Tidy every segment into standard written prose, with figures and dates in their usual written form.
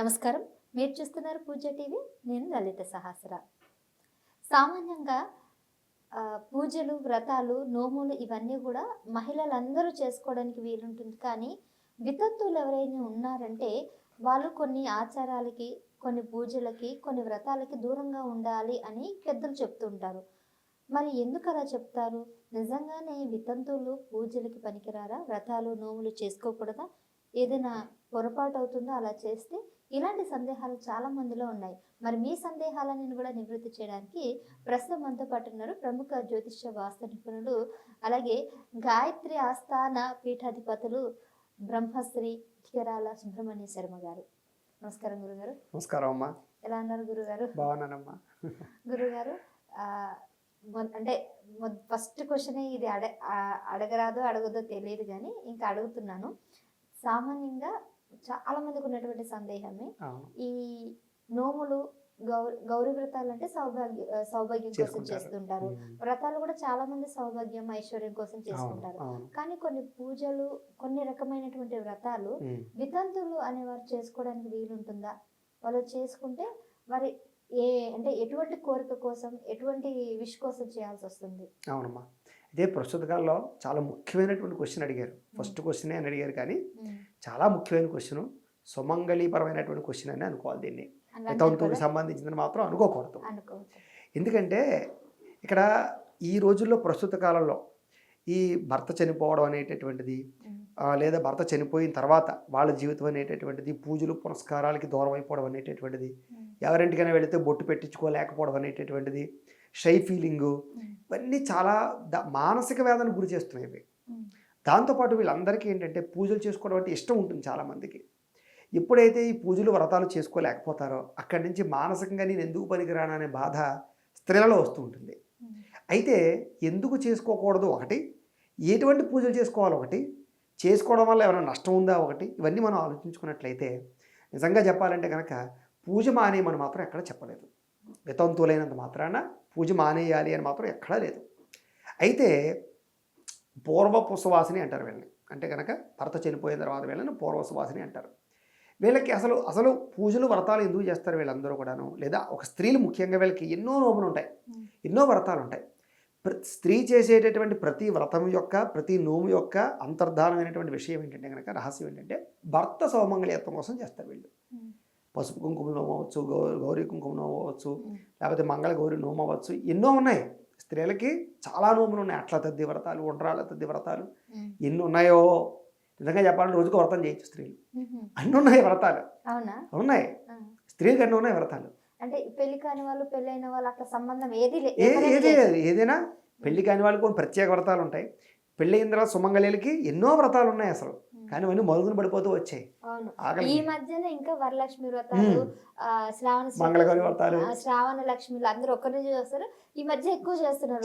నమస్కారం. మీరు చూస్తున్నారు పూజ టీవీ. నేను లలిత సహస్ర. సామాన్యంగా పూజలు, వ్రతాలు, నోములు ఇవన్నీ కూడా మహిళలందరూ చేసుకోవడానికి వీలుంటుంది. కానీ వితంతువులు ఎవరైనా ఉన్నారంటే వాళ్ళు కొన్ని ఆచారాలకి, కొన్ని పూజలకి, కొన్ని వ్రతాలకి దూరంగా ఉండాలి అని పెద్దలు చెప్తుంటారు. మరి ఎందుకు అలా చెప్తారు? నిజంగానే వితంతువులు పూజలకి పనికిరారా? వ్రతాలు, నోములు చేసుకోకూడదా? ఏదైనా పొరపాటు అవుతుందో అలా చేస్తే? ఇలాంటి సందేహాలు చాలా మందిలో ఉన్నాయి. మరి మీ సందేహాలను కూడా నివృత్తి చేయడానికి ప్రస్తుతం మనతో పాటు ఉన్నారు ప్రముఖ జ్యోతిష్య వాస్తు నిపుణులు, అలాగే గాయత్రి ఆస్థాన పీఠాధిపతులు బ్రహ్మశ్రీ కిరాల సుబ్రహ్మణ్య శర్మ గారు. నమస్కారం గురుగారు. నమస్కారం అమ్మా. ఎలా ఉన్నారు గురుగారు? బాగున్నానమ్మా. గురుగారు, అంటే ఫస్ట్ క్వశ్చన్ ఇది అడగరాదో అడగదో తెలియదు, కానీ ఇంకా అడుగుతున్నాను. సామాన్యంగా చాలా మందికి ఉన్నటువంటి సందేహమే ఈ నోములు, గౌరీ వ్రతాలు అంటే సౌభాగ్యం కోసం చేస్తుంటారు. వ్రతాలు కూడా చాలా మంది సౌభాగ్యం, ఐశ్వర్యం కోసం చేసుకుంటారు. కానీ కొన్ని పూజలు, కొన్ని రకమైనటువంటి వ్రతాలు వితంతులు అనేవారు చేసుకోవడానికి వీలుంటుందా? వాళ్ళు చేసుకుంటే వారి అంటే ఎటువంటి కోరిక కోసం, ఎటువంటి విష్ కోసం చేయాల్సి వస్తుంది? అవునమ్మా, ఇదే ప్రస్తుత కాలంలో చాలా ముఖ్యమైనటువంటి క్వశ్చన్ అడిగారు. ఫస్ట్ క్వశ్చనే అని అడిగారు, కానీ చాలా ముఖ్యమైన క్వశ్చన్, సుమంగళీపరమైనటువంటి క్వశ్చన్ అని అనుకోవాలి. దీన్ని వితంతువులకు సంబంధించిందని మాత్రం అనుకోకూడదు. ఎందుకంటే ఇక్కడ ఈ రోజుల్లో ప్రస్తుత కాలంలో ఈ భర్త చనిపోవడం అనేటటువంటిది, లేదా భర్త చనిపోయిన తర్వాత వాళ్ళ జీవితం అనేటటువంటిది, పూజలు పునస్కారాలకి దూరం అయిపోవడం అనేటటువంటిది, ఎవరింటికైనా వెళితే బొట్టు పెట్టించుకోలేకపోవడం అనేటటువంటిది, షై ఫీలింగు, ఇవన్నీ చాలా మానసిక వేదన గురి చేస్తున్నాయి ఇవి. దాంతోపాటు వీళ్ళందరికీ ఏంటంటే పూజలు చేసుకోవడం అంటే ఇష్టం ఉంటుంది చాలామందికి. ఎప్పుడైతే ఈ పూజలు వ్రతాలు చేసుకోలేకపోతారో అక్కడి నుంచి మానసికంగా నేను ఎందుకు పనికిరాను అనే బాధ స్త్రీలలో వస్తూ ఉంటుంది. అయితే ఎందుకు చేసుకోకూడదు ఒకటి, ఎటువంటి పూజలు చేసుకోవాలి ఒకటి, చేసుకోవడం వల్ల ఏమైనా నష్టం ఉందా ఒకటి, ఇవన్నీ మనం ఆలోచించుకున్నట్లయితే నిజంగా చెప్పాలంటే కనుక పూజ మానేయమని మాత్రం ఎక్కడ చెప్పలేదు. వితంతువులైనంత మాత్రాన పూజ మానేయాలి అని మాత్రం ఎక్కడా లేదు. అయితే పూర్వపు సువాసిని అంటారు వీళ్ళని. అంటే కనుక భర్త చనిపోయిన తర్వాత వీళ్ళని పూర్వ సువాసిని అంటారు. వీళ్ళకి అసలు పూజలు వ్రతాలు ఎందుకు చేస్తారు వీళ్ళందరూ కూడాను, లేదా ఒక స్త్రీలు ముఖ్యంగా వీళ్ళకి ఎన్నో నోములు ఉంటాయి, ఎన్నో వ్రతాలు ఉంటాయి. స్త్రీ చేసేటటువంటి ప్రతి వ్రతం యొక్క, ప్రతి నోము యొక్క అంతర్ధానమైనటువంటి విషయం ఏంటంటే కనుక, రహస్యం ఏంటంటే భర్త సౌమంగళీయత్వం కోసం చేస్తారు వీళ్ళు. పసుపు కుంకుమ నోము అవ్వచ్చు, గౌరీ కుంకుమ నోము అవ్వచ్చు, లేకపోతే మంగళ గౌరీ నోము అవ్వచ్చు, ఎన్నో ఉన్నాయి. స్త్రీలకి చాలా నోములు ఉన్నాయి. అట్ల తద్ది వ్రతాలు, ఉండ్రాళ్ళ తద్ది వ్రతాలు, ఎన్ని ఉన్నాయో. నిజంగా చెప్పాలంటే రోజుకు వ్రతం చేయొచ్చు స్త్రీలు. అన్నీ ఉన్నాయి వ్రతాలు, ఉన్నాయి స్త్రీలకు అన్నీ ఉన్నాయి వ్రతాలు. అంటే పెళ్లి కాని వాళ్ళు, పెళ్ళైన వాళ్ళు అట్లా సంబంధం ఏది ఏదైనా పెళ్లి కాని వాళ్ళకి కొన్ని ప్రత్యేక వ్రతాలు ఉంటాయి. పెళ్లి అయిన తర్వాత సుమంగళీలకి ఎన్నో వ్రతాలు ఉన్నాయి అసలు, కానీ అవన్నీ మరుగున పడిపోతూ వచ్చాయి. ఈ మధ్యన ఇంకా వరలక్ష్మి వ్రతాలు, మంగళగౌరి వ్రతాలు, శ్రావణ లక్ష్మిలు అందరూ ఒక్కరి నుంచి చేస్తారు. ఈ మధ్య ఎక్కువ చేస్తున్నారు.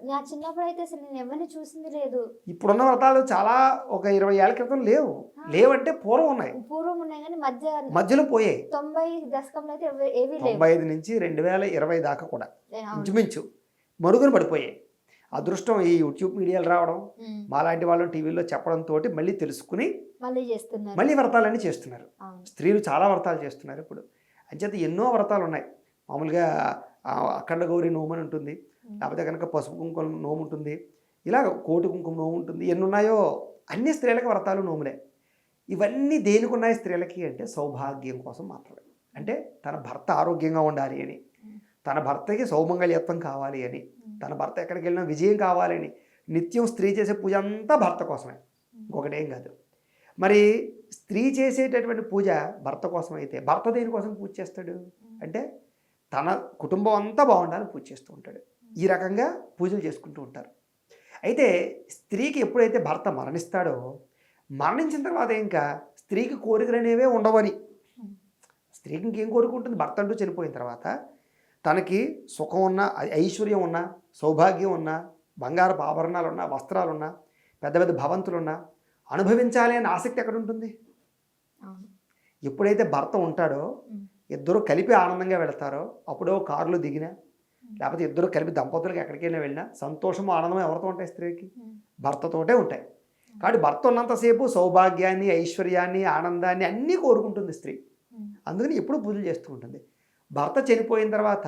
నా చిన్నప్పుడు అయితే అసలు నేను ఎవరిని చూసింది లేదు. ఇప్పుడున్న వ్రతాలు చాలా ఒక 20 ఏళ్ల క్రితం లేవంటే పూర్వం ఉన్నాయి కానీ మధ్యలో పోయాయి. 90 దశకంలో అయితే ఏవి లేవు. 95 నుంచి 2020 దాకా కూడా ఇంచుమించు మరుగున పడిపోయాయి. అదృష్టం ఈ యూట్యూబ్ మీడియాలు రావడం, మాలాంటి వాళ్ళు టీవీలో చెప్పడంతో మళ్ళీ తెలుసుకుని మళ్ళీ వ్రతాలన్నీ చేస్తున్నారు. స్త్రీలు చాలా వ్రతాలు చేస్తున్నారు ఇప్పుడు. అంచేత ఎన్నో వ్రతాలు ఉన్నాయి. మామూలుగా అఖండ గౌరీ నోము అని ఉంటుంది, లేకపోతే కనుక పసుపు కుంకుమ నోము ఉంటుంది, ఇలా కోటి కుంకుమ నోము ఉంటుంది. ఎన్ని ఉన్నాయో అన్ని స్త్రీలకు వ్రతాలు, నోములే. ఇవన్నీ దేనికి ఉన్నాయి స్త్రీలకి అంటే సౌభాగ్యం కోసం మాత్రమే. అంటే తన భర్త ఆరోగ్యంగా ఉండాలి అని, తన భర్తకి సౌమంగళ్యత్వం కావాలి అని, తన భర్త ఎక్కడికి వెళ్ళినా విజయం కావాలని నిత్యం స్త్రీ చేసే పూజ అంతా భర్త కోసమే, ఇంకొకటేం కాదు. మరి స్త్రీ చేసేటటువంటి పూజ భర్త కోసం అయితే భర్త దేనికోసం పూజ చేస్తాడు అంటే తన కుటుంబం అంతా బాగుండాలని పూజ చేస్తూ ఉంటాడు. ఈ రకంగా పూజలు చేసుకుంటూ ఉంటారు. అయితే స్త్రీకి ఎప్పుడైతే భర్త మరణిస్తాడో, మరణించిన తర్వాత ఇంకా స్త్రీకి కోరికలు అనేవే ఉండవని. స్త్రీకి ఇంకేం కోరుకుంటుంది? భర్త అంటూ చనిపోయిన తర్వాత తనకి సుఖం ఉన్నా, ఐశ్వర్యం ఉన్నా, సౌభాగ్యం ఉన్నా, బంగారపు ఆభరణాలు ఉన్నా, వస్త్రాలున్నా, పెద్ద పెద్ద భవంతులున్నా అనుభవించాలి అనే ఆసక్తి ఎక్కడ ఉంటుంది? ఎప్పుడైతే భర్త ఉంటాడో, ఇద్దరు కలిపి ఆనందంగా వెళతారో, అప్పుడో కారులో దిగినా, లేకపోతే ఇద్దరు కలిపి దంపతులకు ఎక్కడికైనా వెళ్ళినా సంతోషము, ఆనందం ఎవరితో ఉంటాయి? స్త్రీకి భర్తతోటే ఉంటాయి. కాబట్టి భర్త ఉన్నంతసేపు సౌభాగ్యాన్ని, ఐశ్వర్యాన్ని, ఆనందాన్ని అన్నీ కోరుకుంటుంది స్త్రీ. అందుకని ఎప్పుడు పూజలు చేస్తూ ఉంటుంది. భర్త చనిపోయిన తర్వాత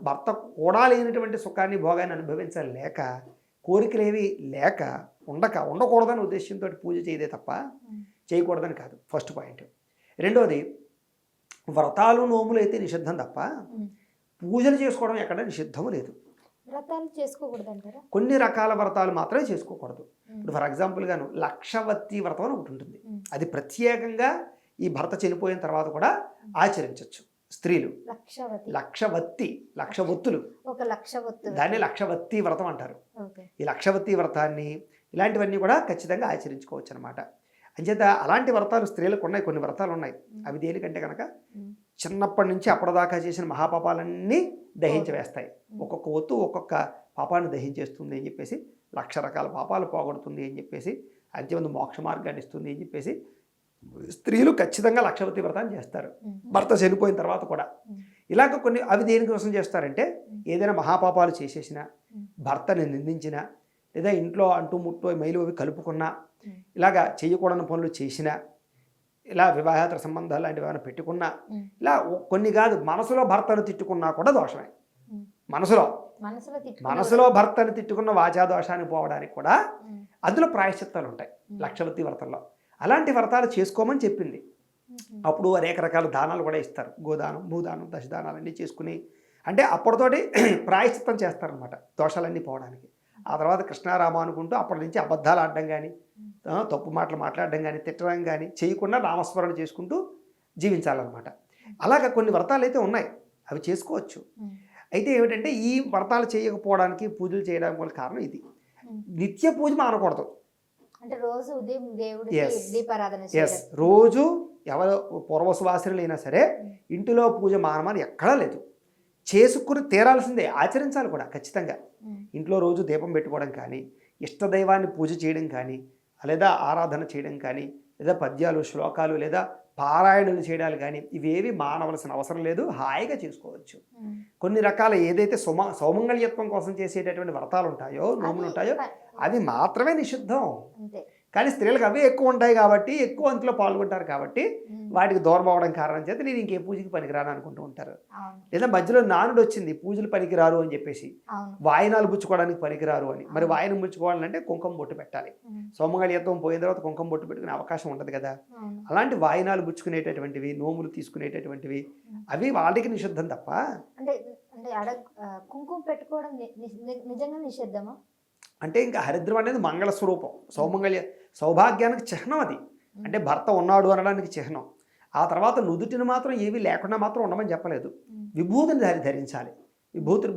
భర్త కూడా లేనటువంటి సుఖాన్ని భోగాన్ని అనుభవించలేక కోరికలేవి లేక ఉండకూడదని ఉద్దేశంతో పూజ చేయదే తప్ప చేయకూడదని కాదు ఫస్ట్ పాయింట్. రెండోది వ్రతాలు నోములు అయితే నిషిద్ధం తప్ప పూజలు చేసుకోవడం ఎక్కడ నిషిద్ధము లేదు. వ్రతాలు చేసుకోకూడదు అంటారా? కొన్ని రకాల వ్రతాలు మాత్రమే చేసుకోకూడదు. ఇప్పుడు ఫర్ ఎగ్జాంపుల్గాను లక్షవత్తి వ్రతం అని ఒకటి ఉంటుంది. అది ప్రత్యేకంగా ఈ భర్త చనిపోయిన తర్వాత కూడా ఆచరించవచ్చు స్త్రీలు. లక్షవత్తులు దాన్ని లక్షవత్తి వ్రతం అంటారు. ఈ లక్షవత్తి వ్రతాన్ని ఇలాంటివన్నీ కూడా ఖచ్చితంగా ఆచరించుకోవచ్చు అనమాట. అంచేత అలాంటి వ్రతాలు స్త్రీలకు ఉన్నాయి, కొన్ని వ్రతాలు ఉన్నాయి. అవి దేనికంటే కనుక చిన్నప్పటి నుంచి అప్పటిదాకా చేసిన మహాపాపాలన్నీ దహించి వేస్తాయి. ఒక్కొక్క ఒత్తు ఒక్కొక్క పాపాన్ని దహించేస్తుంది అని చెప్పేసి, 1,00,000 రకాల పాపాలు పోగొడుతుంది అని చెప్పేసి, అంత్యమందు మోక్ష మార్గాన్ని ఇస్తుంది అని చెప్పేసి స్త్రీలు ఖచ్చితంగా లక్షవతి వ్రతాన్ని చేస్తారు భర్త చనిపోయిన తర్వాత కూడా. ఇలాగ కొన్ని అవి దేనికోసం చేస్తారంటే ఏదైనా మహాపాపాలు చేసేసినా, భర్తని నిందించినా, లేదా ఇంట్లో అంటూ ముట్టు మైలు అవి కలుపుకున్నా, ఇలాగా చేయకూడని పనులు చేసినా, ఇలా వివాహేతర సంబంధాలు లాంటివి ఏమైనా పెట్టుకున్నా, ఇలా కొన్ని కాదు మనసులో భర్తను తిట్టుకున్నా కూడా దోషమే. మనసులో భర్తను తిట్టుకున్న వాచా దోషాన్ని పోవడానికి కూడా అందులో ప్రాయశ్చిత్తాలు ఉంటాయి లక్షవతి వ్రతంలో. అలాంటి వ్రతాలు చేసుకోమని చెప్పింది. అప్పుడు అనేక రకాల దానాలు కూడా ఇస్తారు. గోదానం, భూదానం, దశదానాలు అన్నీ చేసుకుని, అంటే అప్పటితోటి ప్రాయశ్చిత్తం చేస్తారనమాట దోషాలన్నీ పోవడానికి. ఆ తర్వాత కృష్ణారామ అనుకుంటూ అప్పటి నుంచి అబద్ధాలు ఆడడం కానీ, తప్పు మాటలు మాట్లాడడం కానీ, తిట్టడం కానీ చేయకుండా నామస్మరణ చేసుకుంటూ జీవించాలన్నమాట. అలాగ కొన్ని వ్రతాలు అయితే ఉన్నాయి, అవి చేసుకోవచ్చు. అయితే ఏమిటంటే ఈ వ్రతాలు చేయకపోవడానికి, పూజలు చేయడానికి వల్ల కారణం ఇది. నిత్య పూజ మానకూడదు. అంటే రోజు ఉదయం దేవుడికి దీపారాధన రోజు ఎవరు పూర్వసువాసనలైనా సరే ఇంటిలో పూజ మానమని ఎక్కడా లేదు. చేసుకుని తీరాల్సిందే, ఆచరించాలి కూడా ఖచ్చితంగా. ఇంట్లో రోజు దీపం పెట్టుకోవడం కానీ, ఇష్టదైవాన్ని పూజ చేయడం కానీ, లేదా ఆరాధన చేయడం కానీ, లేదా పద్యాలు, శ్లోకాలు, లేదా పారాయణలు చేయడాలు కానీ ఇవేవి మానవలసిన అవసరం లేదు, హాయిగా చేసుకోవచ్చు. కొన్ని రకాల ఏదైతే సౌమంగళ్యత్వం కోసం చేసేటటువంటి వ్రతాలు ఉంటాయో, నోములు ఉంటాయో అవి మాత్రమే నిషిద్ధం. కానీ స్త్రీలకు అవే ఎక్కువ ఉంటాయి కాబట్టి, ఎక్కువ అందులో పాల్గొంటారు కాబట్టి వాటికి దూరం అవడం కారణం చేత నేను ఇంకే పూజకి పనికిరాను అనుకుంటూ ఉంటారు. లేదా మధ్యలో నానుడు వచ్చింది పూజలు పనికిరారు అని చెప్పేసి, వాయినాలు పుచ్చుకోవడానికి పనికిరారు అని. మరి వాయినం పుచ్చుకోవాలంటే కుంకుమ బొట్టు పెట్టాలి. సౌమంగళ్యత్వం పోయిన తర్వాత కుంకుమ బొట్టు పెట్టుకునే అవకాశం ఉండదు కదా. అలాంటి వాయినాలు పుచ్చుకునేటటువంటివి, నోములు తీసుకునేటటువంటివి అవి వాళ్ళకి నిషిద్ధం తప్ప. అంటే కుంకుమ పెట్టుకోవడం నిజంగా నిషిద్ధమా? అంటే ఇంకా హరిద్రం అనేది మంగళ స్వరూపం, సౌభాగ్యానికి చిహ్నం అది. అంటే భర్త ఉన్నాడు అనడానికి చిహ్నం. ఆ తర్వాత నుదుటిని మాత్రం ఏవి లేకుండా మాత్రం ఉండమని చెప్పలేదు. విభూతిని ధరించాలి.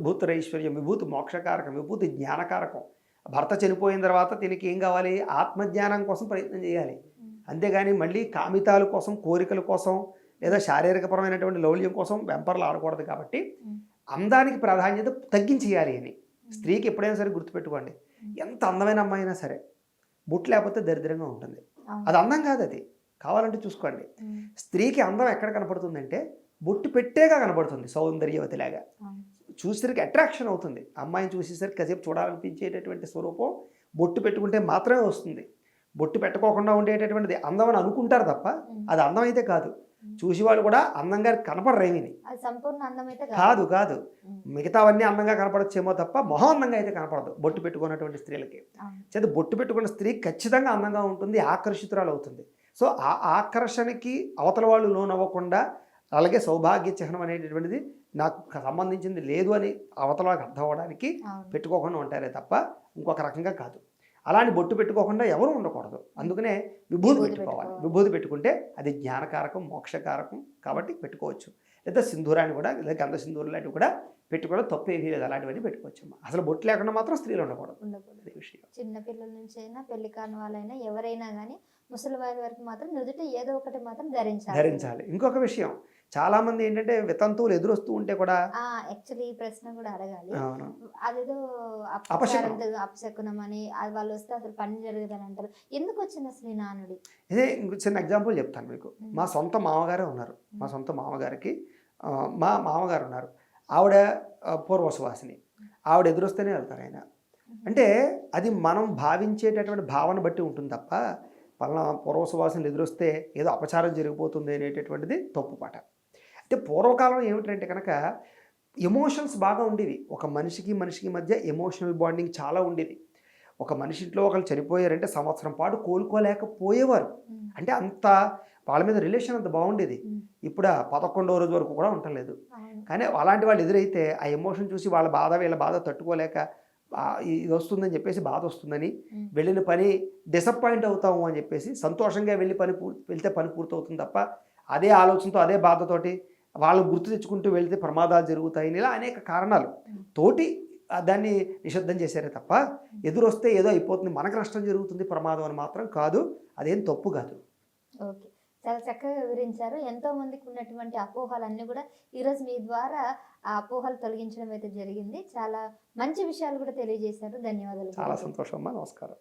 భూతురైశ్వర్యం, విభూతి మోక్షకారకం, విభూతి జ్ఞానకారకం. భర్త చనిపోయిన తర్వాత దీనికి ఏం కావాలి? ఆత్మజ్ఞానం కోసం ప్రయత్నం చేయాలి. అంతేగాని మళ్ళీ కామితాల కోసం, కోరికల కోసం, లేదా శారీరకపరమైనటువంటి లౌల్యం కోసం వెంపర్లు ఆడకూడదు. కాబట్టి అందానికి ప్రాధాన్యత తగ్గించేయాలి అని స్త్రీకి ఎప్పుడైనా సరే గుర్తుపెట్టుకోండి. ఎంత అందమైన అమ్మాయి అయినా సరే బొట్టు లేకపోతే దరిద్రంగా ఉంటుంది. అది అందం కాదు, అది కావాలంటే చూసుకోండి. స్త్రీకి అందం ఎక్కడ కనపడుతుందంటే బొట్టు పెట్టేగా కనపడుతుంది, సౌందర్యవతిలాగా. చూసేసరికి అట్రాక్షన్ అవుతుంది. అమ్మాయిని చూసేసరికి కాసేపు చూడాలనిపించేటటువంటి స్వరూపం బొట్టు పెట్టుకుంటే మాత్రమే వస్తుంది. బొట్టు పెట్టుకోకుండా ఉండేటటువంటిది అందం అని అనుకుంటారు తప్ప అది అందం అయితే కాదు. చూసేవాళ్ళు కూడా అందంగా కనపడరేమిని కాదు. మిగతావన్నీ అందంగా కనపడచ్చేమో తప్ప మొహం అందంగా అయితే కనపడదు బొట్టు పెట్టుకున్నటువంటి స్త్రీలకి. చేత బొట్టు పెట్టుకున్న స్త్రీ ఖచ్చితంగా అందంగా ఉంటుంది, ఆకర్షితురాలు అవుతుంది. సో ఆ ఆకర్షణకి అవతల వాళ్ళు లోనవ్వకుండా, అలాగే సౌభాగ్య చిహ్నం అనేటటువంటిది నాకు సంబంధించింది లేదు అని అవతల వాళ్ళకి అర్థం అవ్వడానికి పెట్టుకోకుండా ఉంటారే తప్ప ఇంకొక రకంగా కాదు. అలాంటి బొట్టు పెట్టుకోకుండా ఎవరు ఉండకూడదు. అందుకనే విభూతి పెట్టుకోవాలి. విభూతి పెట్టుకుంటే అది జ్ఞానకారకం, మోక్షకారకం కాబట్టి పెట్టుకోవచ్చు. లేదా సింధూరాన్ని కూడా, లేదా గంధ సింధూరం లాంటివి కూడా పెట్టుకోవడం తప్పు ఏమీ లేదు. అలాంటివన్నీ పెట్టుకోవచ్చు. అసలు బొట్టు లేకుండా మాత్రం స్త్రీలు ఉండకూడదు. విషయం చిన్నపిల్లల నుంచి అయినా, పెళ్లి కాని వాళ్ళైనా, ఎవరైనా కానీ ముసలి వారి వరకు మాత్రం నుదుట ఏదో ఒకటి మాత్రం ధరించాలి. ఇంకొక విషయం, చాలా మంది ఏంటంటే వితంతువులు ఎదురొస్తూ ఉంటే కూడా, యాక్చువల్లీ ఈ ప్రశ్న కూడా అడగాలి. అదేదో అపశకునం అని వాళ్ళు వస్తే అసలు పని జరగదని అంటారు. ఎందుకు వచ్చింది అసలు ఈ నానుడి? ఇదే ఇంకో చిన్న ఎగ్జాంపుల్ చెప్తాను మీకు. మా సొంత మామగారే ఉన్నారు. మా సొంత మామగారికి మా మామగారు ఉన్నారు. ఆవిడ పూర్వసువాసిని. ఆవిడ ఎదురొస్తేనే వెళ్తారు ఆయన. అంటే అది మనం భావించేటటువంటి భావన బట్టి ఉంటుంది తప్ప పలానా పూర్వసువాసనలు ఎదురొస్తే ఏదో అపచారం జరిగిపోతుంది అనేటటువంటిది తప్పు పాట. అయితే పూర్వకాలం ఏమిటంటే కనుక ఎమోషన్స్ బాగా ఉండేవి. ఒక మనిషికి మనిషికి మధ్య ఎమోషనల్ బాండింగ్ చాలా ఉండేది. ఒక మనిషి ఇంట్లో ఒకళ్ళు చనిపోయారంటే సంవత్సరం పాటు కోలుకోలేకపోయేవారు. అంటే అంత వాళ్ళ మీద రిలేషన్ అంత బాగుండేది. ఇప్పుడు 11వ రోజు వరకు కూడా ఉండలేదు. కానీ అలాంటి వాళ్ళు ఎదురైతే ఆ ఎమోషన్ చూసి వాళ్ళ బాధ వీళ్ళ బాధ తట్టుకోలేక ఇది వస్తుందని చెప్పేసి బాధ వస్తుందని వెళ్ళిన పని డిసప్పాయింట్ అవుతాము అని చెప్పేసి సంతోషంగా వెళ్తే పని పూర్తవుతుంది తప్ప అదే ఆలోచనతో అదే బాధతోటి వాళ్ళు గుర్తు తెచ్చుకుంటూ వెళ్తే ప్రమాదాలు జరుగుతాయని ఇలా అనేక కారణాలు తోటి దాన్ని నిషిద్ధం చేశారే తప్ప ఎదురొస్తే ఏదో అయిపోతుంది మనకు నష్టం జరుగుతుంది ప్రమాదం అని మాత్రం కాదు. అదేం తప్పు కాదు. ఓకే, చాలా చక్కగా వివరించారు. ఎంతో మందికి ఉన్నటువంటి అపోహలన్నీ కూడా ఈరోజు మీ ద్వారా ఆ అపోహలు తొలగించడం అయితే జరిగింది. చాలా మంచి విషయాలు కూడా తెలియజేశారు. ధన్యవాదాలు. చాలా సంతోషం అమ్మా. నమస్కారం.